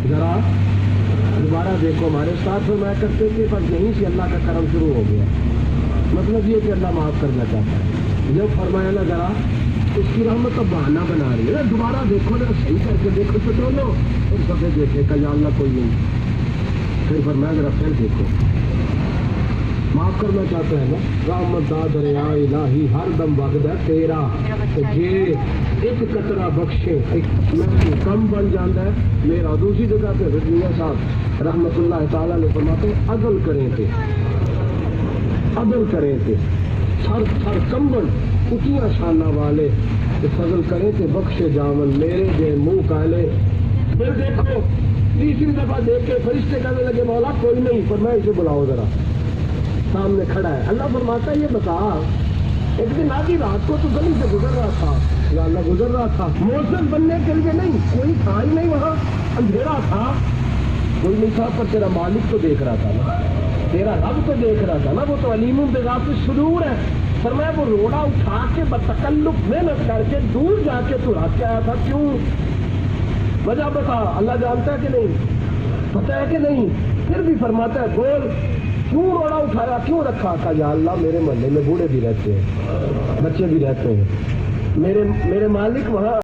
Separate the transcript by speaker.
Speaker 1: ذرا دوبارہ دیکھو ہمارے ساتھ فرمایا کرتے تھے پر یہیں سے اللہ کا کرم شروع ہو گیا. مطلب یہ کہ اللہ معاف کرنا چاہتا ہے. جب فرمایا نا ذرا اس کی رحمت کا بہانہ بنا رہی ہے, دوبارہ دیکھو نا, صحیح کر کے دیکھو تو دونوں اور سبے دیکھے کہ یا اللہ کوئی نہیں. پھر فرمایا ذرا پھر دیکھو, معاف کرنا چاہتا ہے نا. رحمت دا دریا الہی ہر دم وقت ہے تیرا, جے ایک قطرہ بخشے میں کم بن جاتا ہے میرا. دوسری جگہ پہ رضویہ صاحب رحمت اللہ تعالیٰ نے فرماتے ہیں عدل کریں تھے, عدل کریں تھے, سر کمبل اٹھیاں شانہ والے فضل کریں تھے بخشے جامن میرے جے منہ کالے. پھر دیکھو تیسری دفعہ دیکھ کے فرشتے کہنے لگے مولا کوئی نہیں, پر میں اسے بلاؤ ذرا, سامنے کھڑا ہے. اللہ فرماتا ہے یہ بتا ایک دن آدھی رات کو تو گلی سے گزر رہا تھا, یا اللہ گزر رہا تھا, موسم بننے کے لیے نہیں, کوئی تھا ہی نہیں وہاں, اندھیرا تھا, کوئی نہیں تھا, پر تیرا مالک تو دیکھ رہا تھا نا, تیرا رب تو دیکھ رہا تھا نا, وہ تو علیم بذات الصدور ہے. فرمایا وہ روڑا اٹھا کے بتکلف محنت کر کے دور جا کے تو رات کے آیا تھا, کیوں وجہ بتا. اللہ جانتا ہے کہ نہیں, پتہ ہے کہ نہیں, پھر بھی فرماتا ہے بول کیوں روڑا اٹھایا, کیوں رکھا تھا. یا اللہ میرے محلے میں بوڑھے بھی رہتے ہیں, بچے بھی رہتے ہیں, میرے مالک وہاں